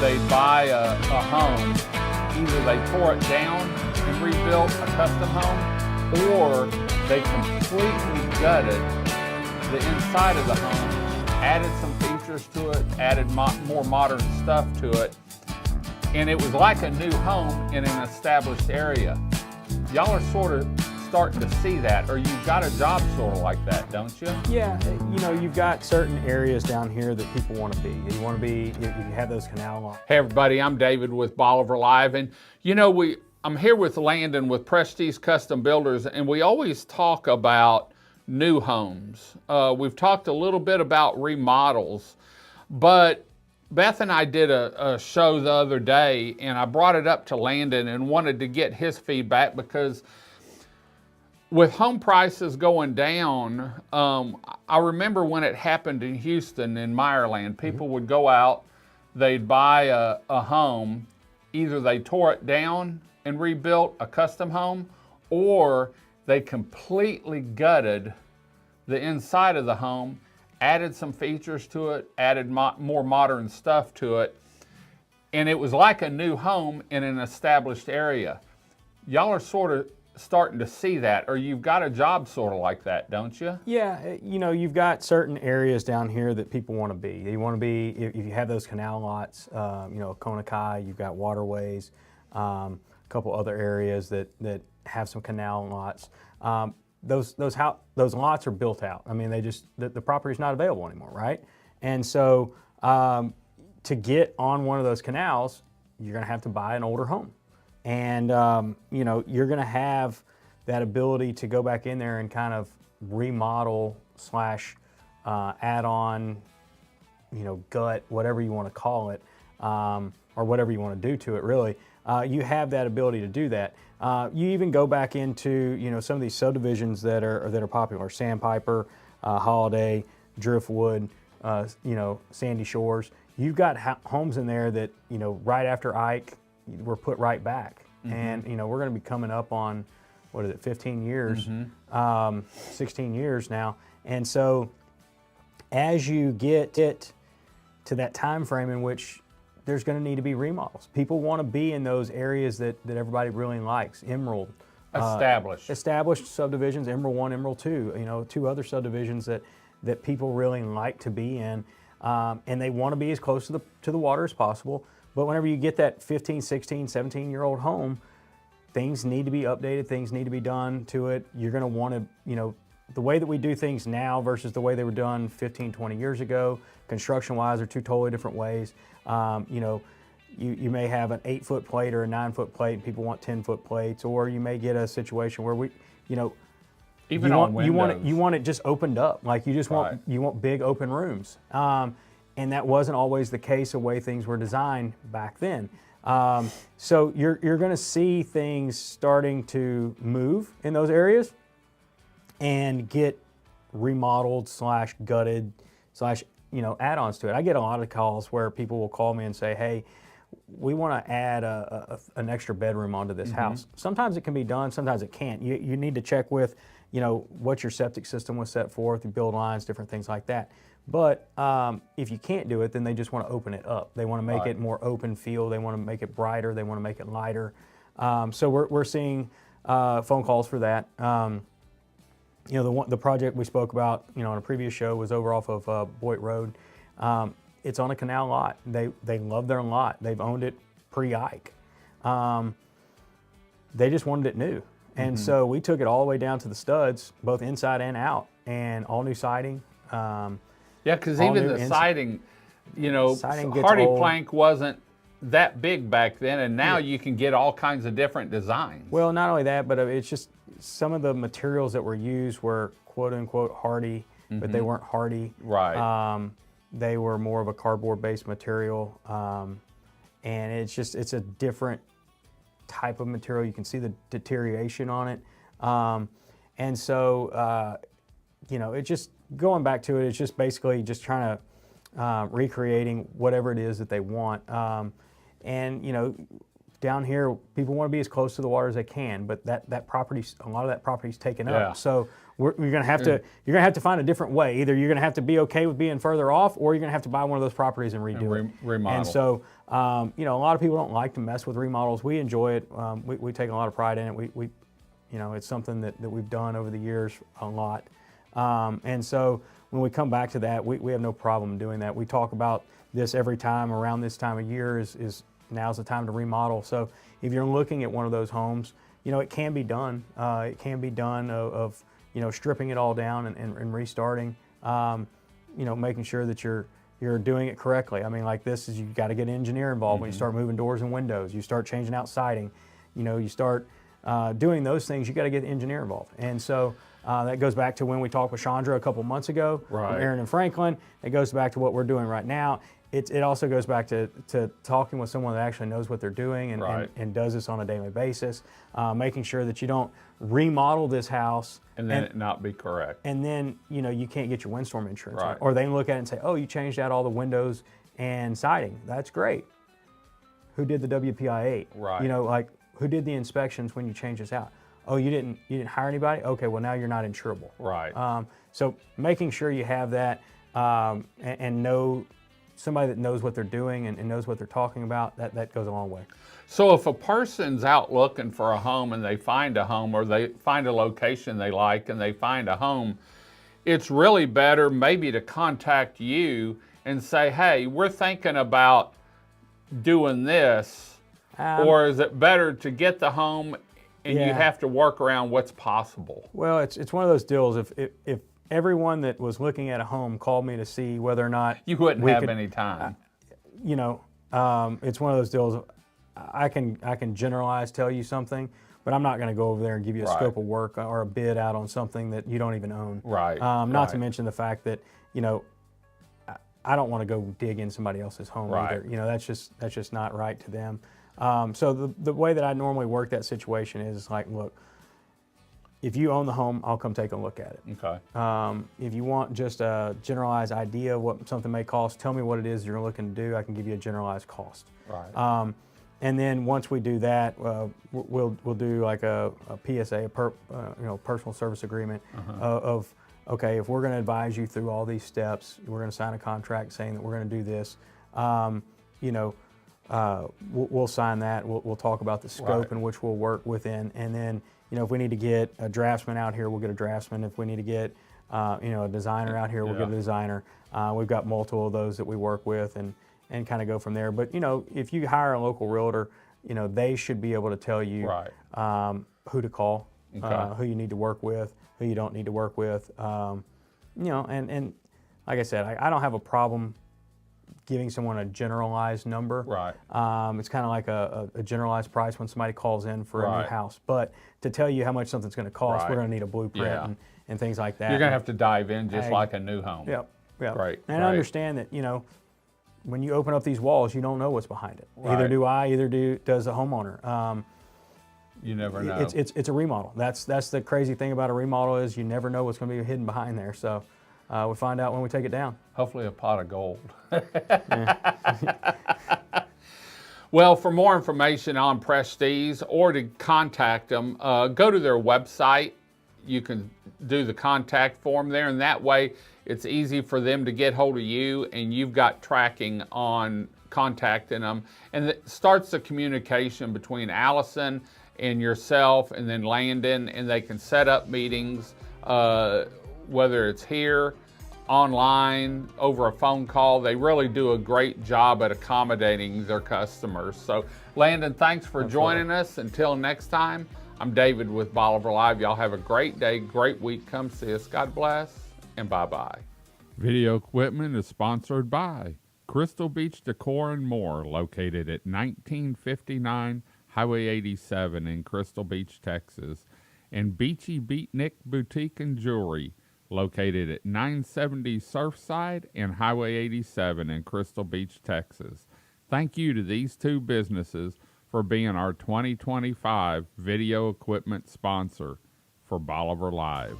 they'd buy a home, either they tore it down and rebuilt a custom home, or they completely gutted the inside of the home, added some features to it, added more modern stuff to it, and it was like a new home in an established area. Y'all are sort of starting to see that, or you've got a job sort of like that, don't you? Yeah, you know, you've got certain areas down here that people want to be. You want to be, you have those canal lots. Hey everybody, I'm David with Bolivar Live, and you know, I'm here with Landon with Prestige Custom Builders, and we always talk about new homes. We've talked a little bit about remodels, but Beth and I did a show the other day, and I brought it up to Landon and wanted to get his feedback because with home prices going down, I remember when it happened in Houston in Meyerland, people would go out, they'd buy a home, either they tore it down and rebuilt a custom home, or they completely gutted the inside of the home, added some features to it, added more modern stuff to it, and it was like a new home in an established area. Y'all are sort of starting to see that, or you've got a job sort of like that, don't you? Yeah, you know, you've got certain areas down here that people want to be. You want to be, if you have those canal lots, you know, Konakai, you've got waterways, a couple other areas that have some canal lots. Those lots are built out. I mean, the property's not available anymore, right? And so to get on one of those canals, you're going to have to buy an older home. And, you know, you're going to have that ability to go back in there and kind of remodel slash add on, you know, gut, whatever you want to call it, or whatever you want to do to it, really. You have that ability to do that. You even go back into, you know, some of these subdivisions that are popular, Sandpiper, Holiday, Driftwood, you know, Sandy Shores. You've got homes in there that, you know, right after Ike, were put right back. Mm-hmm. And, you know, we're going to be coming up on, what is it, 15 years, 16 years now. And so as you get it to that time frame in which there's going to need to be remodels, people want to be in those areas that everybody really likes. Emerald. Established subdivisions, Emerald 1, Emerald 2, you know, two other subdivisions that people really like to be in. And they want to be as close to the water as possible. But whenever you get that 15, 16, 17-year-old home, things need to be updated, things need to be done to it. You're going to want to, you know, the way that we do things now versus the way they were done 15, 20 years ago, construction-wise, are two totally different ways. You know, you may have an 8-foot plate or a 9-foot plate, and people want 10-foot plates, or you may get a situation where you know, even on windows, you want it just opened up, like you just want big open rooms. And that wasn't always the case the way things were designed back then. So you're going to see things starting to move in those areas and get remodeled slash gutted slash, you know, add-ons to it. I get a lot of calls where people will call me and say, hey, we want to add an extra bedroom onto this house. Sometimes it can be done, sometimes it can't. You need to check with, you know, what your septic system was set forth, your build lines, different things like that. But if you can't do it, then they just want to open it up. They want to make it more open feel. They want to make it brighter. They want to make it lighter. So we're seeing phone calls for that. You know, the project we spoke about, you know, on a previous show was over off of Boyd Road. It's on a canal lot. They love their lot. They've owned it pre-Ike. They just wanted it new. And so we took it all the way down to the studs, both inside and out, and all new siding. Yeah, because even the siding, you know, gets Hardy old. plank wasn't that big back then, and now you can get all kinds of different designs. Well, not only that, but it's just some of the materials that were used were quote-unquote hardy, but they weren't hardy. Right. They were more of a cardboard-based material, and it's a different type of material. You can see the deterioration on it. And so, you know, it just, going back to it, it's just basically just trying to recreating whatever it is that they want. And, you know, down here, people want to be as close to the water as they can, but that property, a lot of that property is taken up. So you're gonna have to find a different way. Either you're gonna have to be okay with being further off, or you're gonna have to buy one of those properties and redo it. Remodel. And so, you know, a lot of people don't like to mess with remodels. We enjoy it. We take a lot of pride in it. We you know, it's something that we've done over the years a lot. And so when we come back to that, we have no problem doing that. We talk about this every time around this time of year is now's the time to remodel. So if you're looking at one of those homes, you know, it can be done. It can be done of you know, stripping it all down and restarting, you know, making sure that you're doing it correctly. I mean, like this is, you got to get an engineer involved when you start moving doors and windows, you start changing out siding, you know, you start doing those things, you got to get the engineer involved. And so that goes back to when we talked with Chandra a couple months ago, from Aaron and Franklin. It goes back to what we're doing right now. It also goes back to talking with someone that actually knows what they're doing and does this on a daily basis, making sure that you don't remodel this house and then it not be correct. And then, you know, you can't get your windstorm insurance. Or they look at it and say, oh, you changed out all the windows and siding. That's great. Who did the WPI 8? You know, like, who did the inspections when you changed this out? Oh, you didn't hire anybody? Okay, well, now you're not insurable. So making sure you have that and know somebody that knows what they're doing and knows what they're talking about, that goes a long way. So if a person's out looking for a home and they find a home, or they find a location they like and they find a home, it's really better maybe to contact you and say, hey, we're thinking about doing this, or is it better to get the home and you have to work around what's possible? Well, it's one of those deals. If everyone that was looking at a home called me to see whether or not you wouldn't have any time. You know, it's one of those deals. I can generalize, tell you something, but I'm not going to go over there and give you a scope of work or a bid out on something that you don't even own. Not to mention the fact that, you know, I don't want to go dig in somebody else's home either. You know, that's just not right to them. So the way that I normally work that situation is like, look, if you own the home, I'll come take a look at it. If you want just a generalized idea of what something may cost, tell me what it is you're looking to do. I can give you a generalized cost. And then once we do that, we'll do like a PSA, you know, personal service agreement of okay, if we're going to advise you through all these steps, we're going to sign a contract saying that we're going to do this. You know, we'll sign that. We'll talk about the scope in which we'll work within, and then, you know, if we need to get a draftsman out here, we'll get a draftsman. If we need to get, you know, a designer out here, we'll get a designer. We've got multiple of those that we work with and kind of go from there. But, you know, if you hire a local realtor, you know, they should be able to tell you who to call, who you need to work with, who you don't need to work with. You know, and like I said, I don't have a problem giving someone a generalized number. It's kind of like a generalized price when somebody calls in for a new house. But to tell you how much something's going to cost, we're going to need a blueprint and things like that. You're going to have to dive in just like a new home. And understand that, you know, when you open up these walls, you don't know what's behind it. Either do I, does the homeowner. You never know. It's a remodel. That's the crazy thing about a remodel is you never know what's going to be hidden behind there. So we'll find out when we take it down. Hopefully a pot of gold. Well, for more information on Prestige or to contact them, go to their website. You can do the contact form there, and that way it's easy for them to get hold of you, and you've got tracking on contacting them. And it starts the communication between Allison and yourself and then Landon, and they can set up meetings, whether it's here, online, over a phone call. They really do a great job at accommodating their customers. So Landon, thanks for joining us. Until next time, I'm David with Bolivar Live. Y'all have a great day, great week. Come see us. God bless, and bye-bye. Video equipment is sponsored by Crystal Beach Decor and More, located at 1959 Highway 87 in Crystal Beach, Texas, and Beachy Beatnik Boutique and Jewelry, located at 970 Surfside and Highway 87 in Crystal Beach, Texas. Thank you to these two businesses for being our 2025 video equipment sponsor for Bolivar Live.